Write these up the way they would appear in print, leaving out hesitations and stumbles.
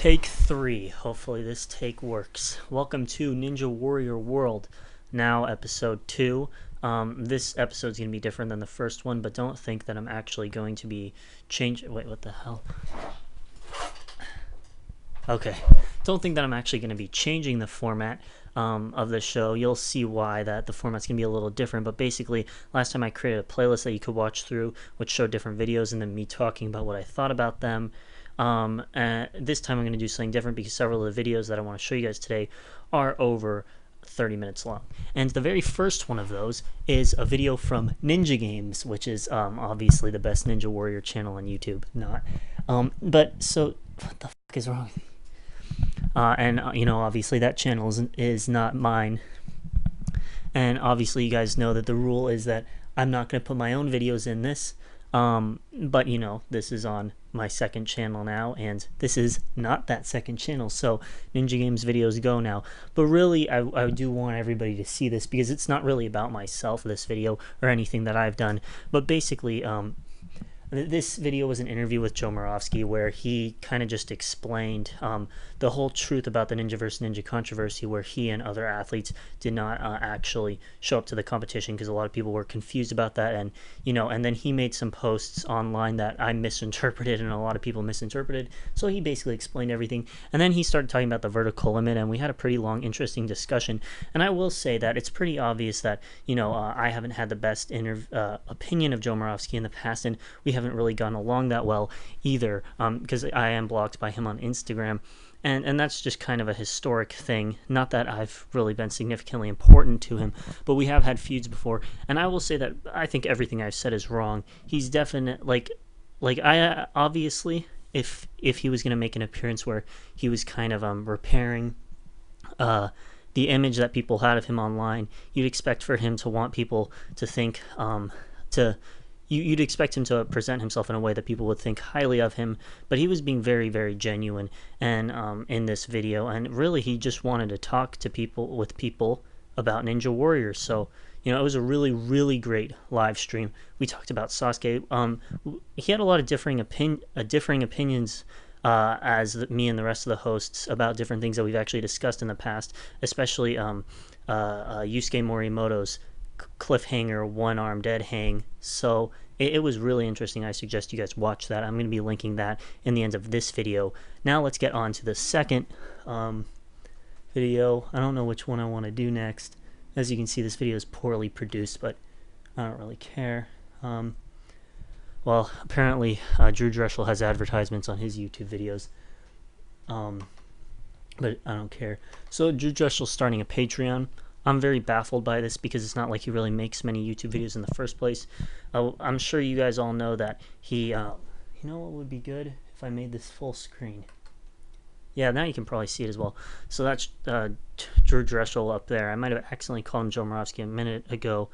Take 3. Hopefully this take works. Welcome to Ninja Warrior World. Now episode 2. This episode's going to be different than the first one, but don't think that I'm actually going to be changing... Wait, what the hell? Okay. Don't think that I'm actually going to be changing the format of the show. You'll see why that the format's going to be a little different, but basically, last time I created a playlist that you could watch through, which showed different videos, and then me talking about what I thought about them. This time I'm going to do something different because several of the videos that I want to show you guys today are over 30 minutes long. And the very first one of those is a video from Ninja Games, which is obviously the best Ninja Warrior channel on YouTube. Not. But so, what the fuck is wrong? You know, obviously that channel is not mine. And obviously you guys know that the rule is that I'm not going to put my own videos in this. But you know, this is on my second channel now, and this is not that second channel, so Ninja Games videos go now. But really, I do want everybody to see this because it's not really about myself, this video, or anything that I've done, but basically, this video was an interview with Joe Moravsky where he kind of just explained the whole truth about the Ninja vs. Ninja controversy, where he and other athletes did not actually show up to the competition because a lot of people were confused about that. And you know, and then he made some posts online that I misinterpreted and a lot of people misinterpreted, so he basically explained everything. And then he started talking about the vertical limit, and we had a pretty long, interesting discussion. And I will say that it's pretty obvious that, you know, I haven't had the best opinion of Joe Moravsky in the past, and we haven't really gone along that well either, because I am blocked by him on Instagram, and that's just kind of a historic thing. Not that I've really been significantly important to him, but we have had feuds before, and I will say that I think everything I've said is wrong. He's definite, like I obviously, if he was going to make an appearance where he was kind of repairing the image that people had of him online, you'd expect for him to want people to think you'd expect him to present himself in a way that people would think highly of him, but he was being very, very genuine and in this video, and really he just wanted to talk to people about Ninja Warriors. So, you know, it was a really, really great live stream. We talked about Sasuke. He had a lot of differing opinions as me and the rest of the hosts about different things that we've actually discussed in the past, especially Yusuke Morimoto's cliffhanger one-arm dead hang. So it was really interesting. I suggest you guys watch that. I'm going to be linking that in the end of this video. Now let's get on to the second video. I don't know which one I want to do next. As you can see, this video is poorly produced, but I don't really care. Well, apparently Drew Dreshel has advertisements on his YouTube videos, but I don't care. So Drew Dreshel's starting a Patreon. I'm very baffled by this because it's not like he really makes many YouTube videos in the first place. I'm sure you guys all know that he, you know what would be good if I made this full screen? Yeah, now you can probably see it as well. So that's Drew Dreshel up there. I might have accidentally called him Joe Moravsky a minute ago,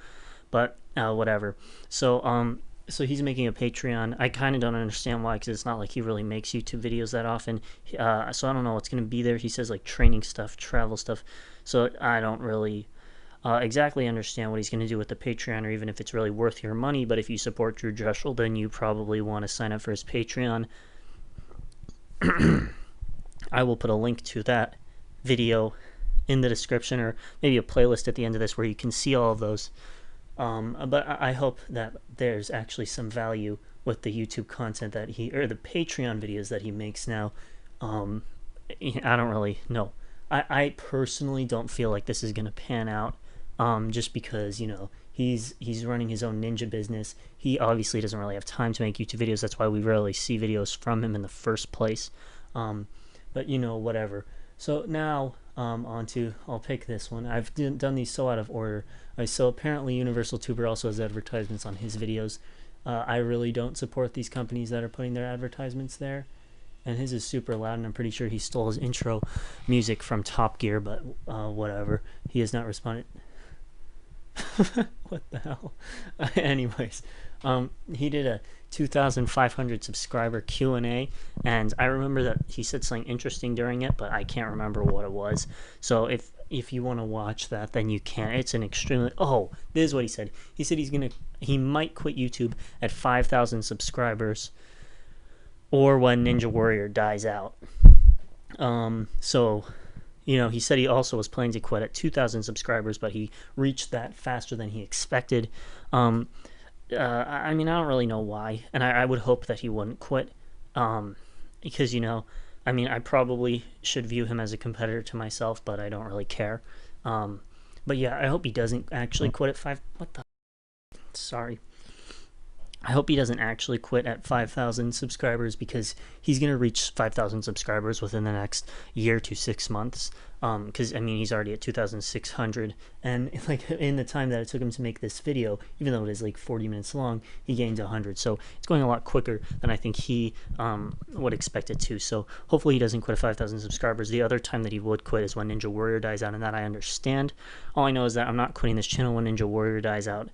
but whatever. So so he's making a Patreon. I kind of don't understand why, because it's not like he really makes YouTube videos that often. So I don't know what's going to be there. He says like training stuff, travel stuff. So I don't really exactly understand what he's going to do with the Patreon, or even if it's really worth your money. But if you support Drew Dreshel, then you probably want to sign up for his Patreon. I will put a link to that video in the description, or maybe a playlist at the end of this where you can see all of those. But I hope that there's actually some value with the YouTube content that or the Patreon videos that he makes now. I don't really know. I personally don't feel like this is going to pan out, just because, you know, he's running his own ninja business. He obviously doesn't really have time to make YouTube videos. That's why we rarely see videos from him in the first place. But, you know, whatever. So now I'll pick this one. I've done these so out of order. So apparently Universal Tuber also has advertisements on his videos. I really don't support these companies that are putting their advertisements there. And his is super loud, and I'm pretty sure he stole his intro music from Top Gear, but whatever. He has not responded. What the hell? Anyways, he did a 2,500 subscriber Q&A, and I remember that he said something interesting during it, but I can't remember what it was. So if you want to watch that, then you can. It's an extremely... Oh, this is what he said. He said he might quit YouTube at 5,000 subscribers, or when Ninja Warrior dies out. So, you know, he said he also was planning to quit at 2,000 subscribers, but he reached that faster than he expected. Um, I mean, I don't really know why, and I would hope that he wouldn't quit, because, you know, I mean, I probably should view him as a competitor to myself, but I don't really care. Um, but yeah, I hope he doesn't actually quit at five. What the? Sorry. I hope he doesn't actually quit at 5,000 subscribers, because he's going to reach 5,000 subscribers within the next year to 6 months. Because I mean, he's already at 2,600, and like in the time that it took him to make this video, even though it is like 40 minutes long, he gained 100. So it's going a lot quicker than I think he would expect it to. So hopefully he doesn't quit at 5,000 subscribers. The other time that he would quit is when Ninja Warrior dies out, and that I understand. All I know is that I'm not quitting this channel when Ninja Warrior dies out.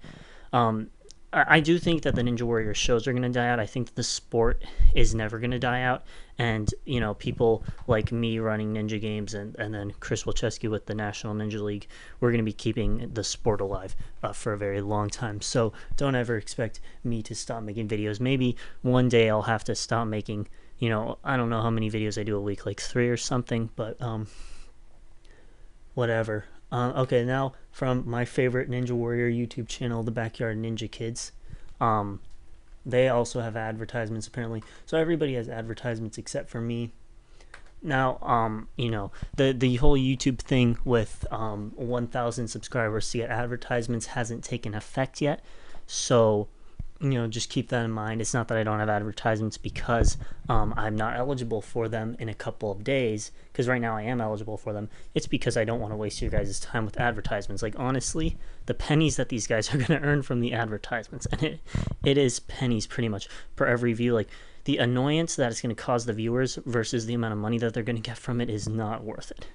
Um, I do think that the Ninja Warrior shows are going to die out. I think that the sport is never going to die out. And, you know, people like me running ninja games, and then Chris Wilczewski with the National Ninja League, we're going to be keeping the sport alive for a very long time. So don't ever expect me to stop making videos. Maybe one day I'll have to stop making, you know, I don't know how many videos I do a week, like 3 or something, but whatever. Okay, now from my favorite Ninja Warrior YouTube channel, the Backyard Ninja Kids. Um, they also have advertisements apparently. So everybody has advertisements except for me. Now, you know, the whole YouTube thing with 1,000 subscribers to get advertisements hasn't taken effect yet. So, you know, just keep that in mind. It's not that I don't have advertisements because I'm not eligible for them in a couple of days, because right now I am eligible for them. It's because I don't want to waste your guys' time with advertisements. Like, honestly, the pennies that these guys are going to earn from the advertisements, and it is pennies pretty much per every view. Like, the annoyance that it's going to cause the viewers versus the amount of money that they're going to get from it is not worth it.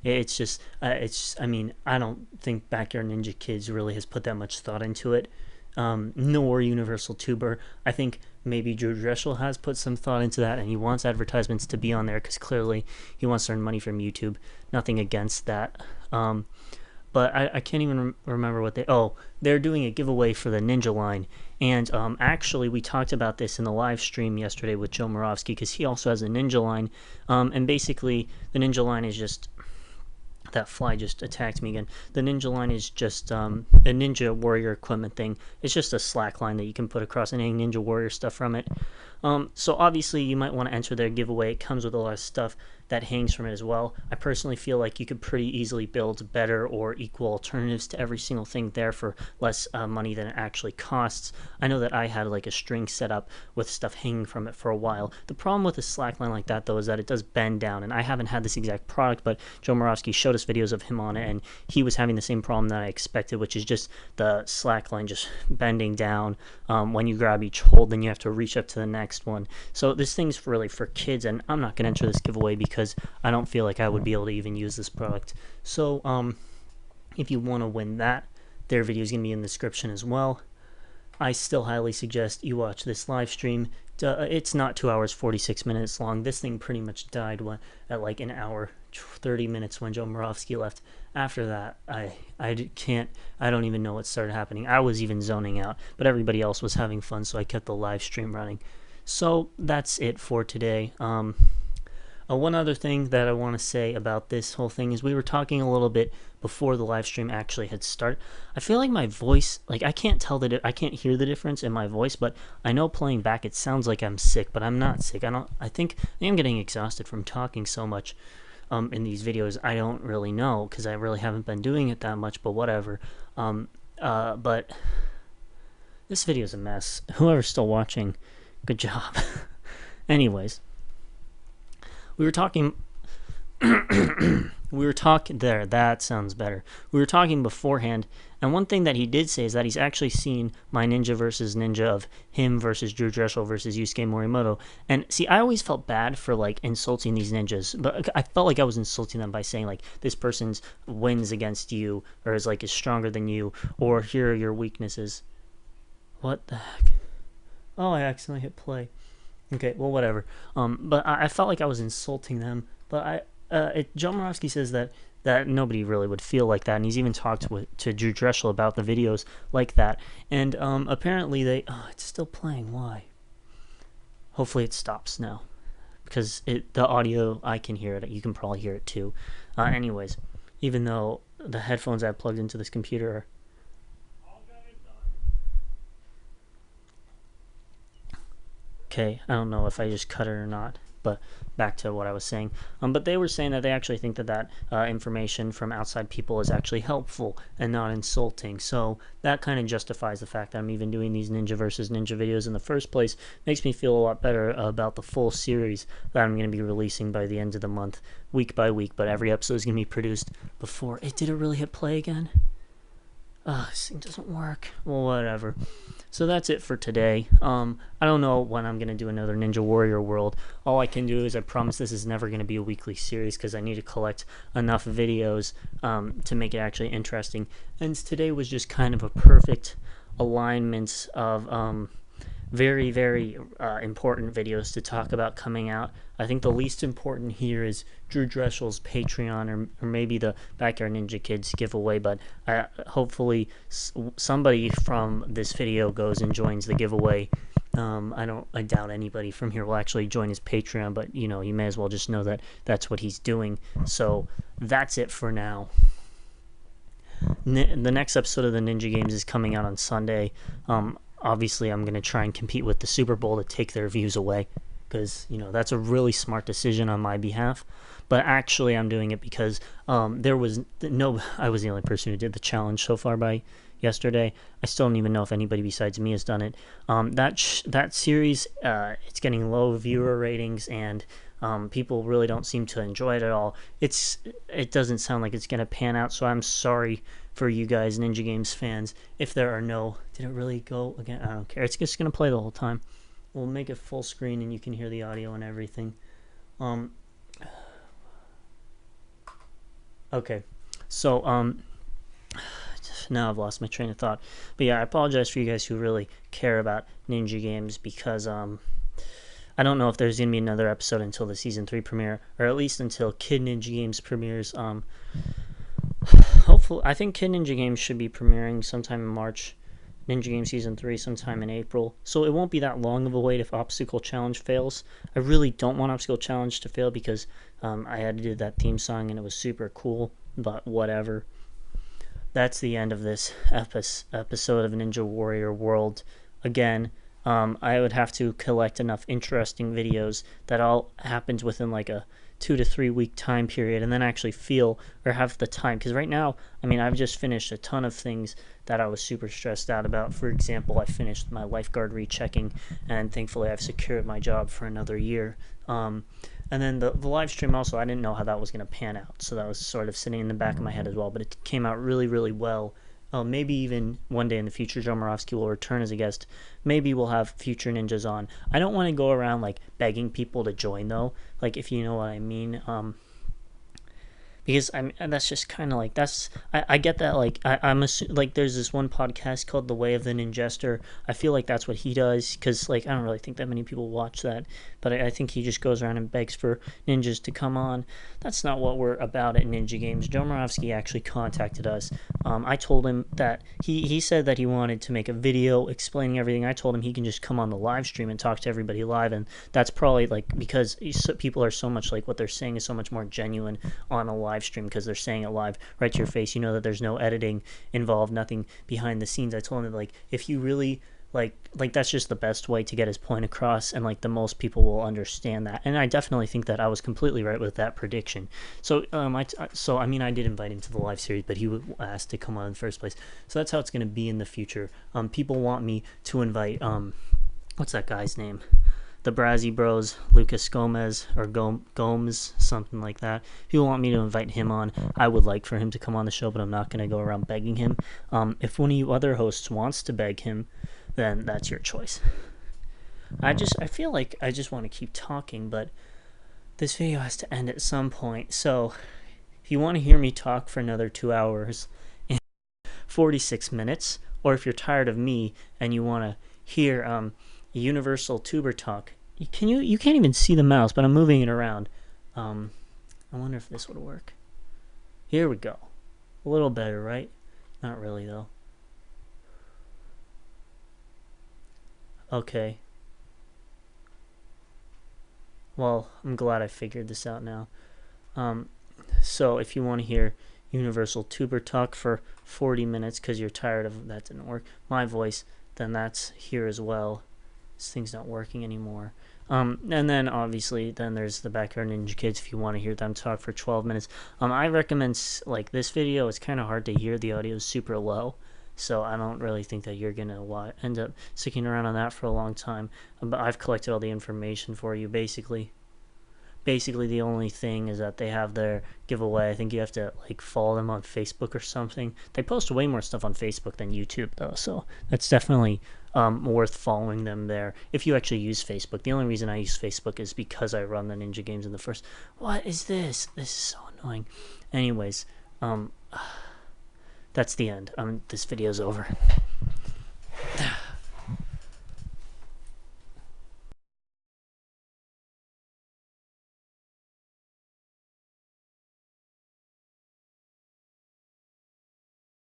It's just, I mean, I don't think Backyard Ninja Kids really has put that much thought into it. Nor Universal Tuber. I think maybe Drew Dreschel has put some thought into that, and he wants advertisements to be on there because clearly he wants to earn money from YouTube. Nothing against that. But I can't even remember what they're doing a giveaway for the Ninja line. And actually, we talked about this in the live stream yesterday with Joe Moravsky, because he also has a Ninja line. And basically, the Ninja line is just... That fly just attacked me again. The Ninja line is just a Ninja Warrior equipment thing. It's just a slack line that you can put across and hang Ninja Warrior stuff from it. So obviously you might want to enter their giveaway. It comes with a lot of stuff that hangs from it as well. I personally feel like you could pretty easily build better or equal alternatives to every single thing there for less money than it actually costs. I know that I had like a string set up with stuff hanging from it for a while. The problem with a slack line like that though is that it does bend down, and I haven't had this exact product, but Joe Moravsky showed us videos of him on it, and he was having the same problem that I expected, which is just the slack line just bending down when you grab each hold, then you have to reach up to the next one. So this thing's really for kids, and I'm not going to enter this giveaway because I don't feel like I would be able to even use this product. So if you want to win that, their video is going to be in the description as well. I still highly suggest you watch this live stream. It's not 2 hours 46 minutes long. This thing pretty much died at like an hour 30 minutes when Joe Moravsky left. After that, I don't even know what started happening. I was even zoning out, but everybody else was having fun, so I kept the live stream running. So that's it for today. One other thing that I want to say about this whole thing is we were talking a little bit before the live stream actually had started. I feel like my voice, like I can't hear the difference in my voice, but I know playing back it sounds like I'm sick, but I'm not sick. I think I'm getting exhausted from talking so much in these videos. I don't really know because I really haven't been doing it that much, but whatever. But this video is a mess. Whoever's still watching, good job. Anyways, we were talking there, that sounds better. We were talking beforehand, and one thing that he did say is that he's actually seen my Ninja versus Ninja of him versus Drew Dreschel versus Yusuke Morimoto. And see, I always felt bad for like insulting these ninjas, but I felt like I was insulting them by saying like this person's wins against you, or is stronger than you, or here are your weaknesses. What the heck? Oh, I accidentally hit play. Okay, well, whatever. But I felt like I was insulting them. But Joe Moravsky says that nobody really would feel like that, and he's even talked to Drew Dreschel about the videos like that. And apparently it's still playing. Why? Hopefully it stops now. because the audio, I can hear it. You can probably hear it too. Anyways, even though the headphones I plugged into this computer are... Okay, I don't know if I just cut it or not, but back to what I was saying. But they were saying that they actually think that information from outside people is actually helpful and not insulting. So that kind of justifies the fact that I'm even doing these Ninja versus Ninja videos in the first place. Makes me feel a lot better about the full series that I'm going to be releasing by the end of the month, week by week. But every episode is going to be produced before... Did it really hit play again? This thing doesn't work. Well, whatever. So that's it for today. I don't know when I'm going to do another Ninja Warrior World. All I can do is I promise this is never going to be a weekly series because I need to collect enough videos to make it actually interesting. And today was just kind of a perfect alignment of very, very important videos to talk about coming out. I think the least important here is Drew Dressel's Patreon or maybe the Backyard Ninja Kids giveaway, but hopefully somebody from this video goes and joins the giveaway. I doubt anybody from here will actually join his Patreon, but you may as well just know that that's what he's doing. So that's it for now. The next episode of the Ninja Games is coming out on Sunday. Obviously, I'm going to try and compete with the Super Bowl to take their views away because, that's a really smart decision on my behalf. But actually, I'm doing it because I was the only person who did the challenge so far by yesterday. I still don't even know if anybody besides me has done it. That series, it's getting low viewer ratings and people really don't seem to enjoy it at all. It doesn't sound like it's going to pan out, so I'm sorry for you guys Ninja Games fans if there are no... Did it really go again? I don't care. It's just going to play the whole time. We'll make it full screen and you can hear the audio and everything. Okay. So, now I've lost my train of thought. But yeah, I apologize for you guys who really care about Ninja Games because, I don't know if there's going to be another episode until the Season 3 premiere, or at least until Kid Ninja Games premieres. Hopefully, I think Kid Ninja Games should be premiering sometime in March. Ninja Games Season 3 sometime in April. So it won't be that long of a wait if Obstacle Challenge fails. I really don't want Obstacle Challenge to fail because I had to do that theme song and it was super cool, but whatever. That's the end of this episode of Ninja Warrior World. Again, I would have to collect enough interesting videos that all happens within like a 2 to 3 week time period and then actually feel or have the time. Because right now, I've just finished a ton of things that I was super stressed out about. For example, I finished my lifeguard rechecking and thankfully I've secured my job for another year. And then the live stream also, I didn't know how that was going to pan out. So that was sort of sitting in the back of my head as well. But it came out really, really well. Maybe even one day in the future, Joe Moravsky will return as a guest. Maybe we'll have future ninjas on. I don't want to go around like begging people to join though, like if you know what I mean. Because that's just kind of like I get that like I'm like there's this one podcast called The Way of the Ninjester. I feel like that's what he does because like I don't really think that many people watch that, but I think he just goes around and begs for ninjas to come on. That's not what we're about at Ninja Games. Joe Moravsky actually contacted us. I told him that he said that he wanted to make a video explaining everything. I told him he can just come on the live stream and talk to everybody live, and that's probably like because people are so much like what they're saying is so much more genuine on a live stream because they're saying it live right to your face. You know that there's no editing involved, nothing behind the scenes. I told him that like if you really like that's just the best way to get his point across, and like the most people will understand that. And I definitely think that I was completely right with that prediction. So I did invite him to the live series, but he asked to come on in the first place. So that's how it's going to be in the future. People want me to invite what's that guy's name? The Brazzy Bros, Lucas Gomez or Gomes, something like that. People want me to invite him on. I would like for him to come on the show, but I'm not going to go around begging him. If one of you other hosts wants to beg him, then that's your choice. I feel like I just want to keep talking, but this video has to end at some point. So if you want to hear me talk for another 2 hours and 46 minutes, or if you're tired of me and you want to hear universal tuber talk, you can't even see the mouse, but I'm moving it around. I wonder if this would work. Here we go. A little better, right? Not really though. Okay. Well, I'm glad I figured this out now. Um, so if you want to hear Universal Tuber talk for 40 minutes because you're tired of that didn't work, my voice, then that's here as well. This thing's not working anymore. And then obviously, then there's the Backyard Ninja Kids if you want to hear them talk for 12 minutes. I recommend, like, this video. It's kind of hard to hear. The audio is super low. So I don't really think that you're going to end up sticking around on that for a long time. But I've collected all the information for you, basically. Basically, the only thing is that they have their giveaway. I think you have to, like, follow them on Facebook or something. They post way more stuff on Facebook than YouTube, though, so that's definitely worth following them there if you actually use Facebook. The only reason I use Facebook is because I run the Ninja Games in the first. What is this? This is so annoying. Anyways, that's the end. This video's over.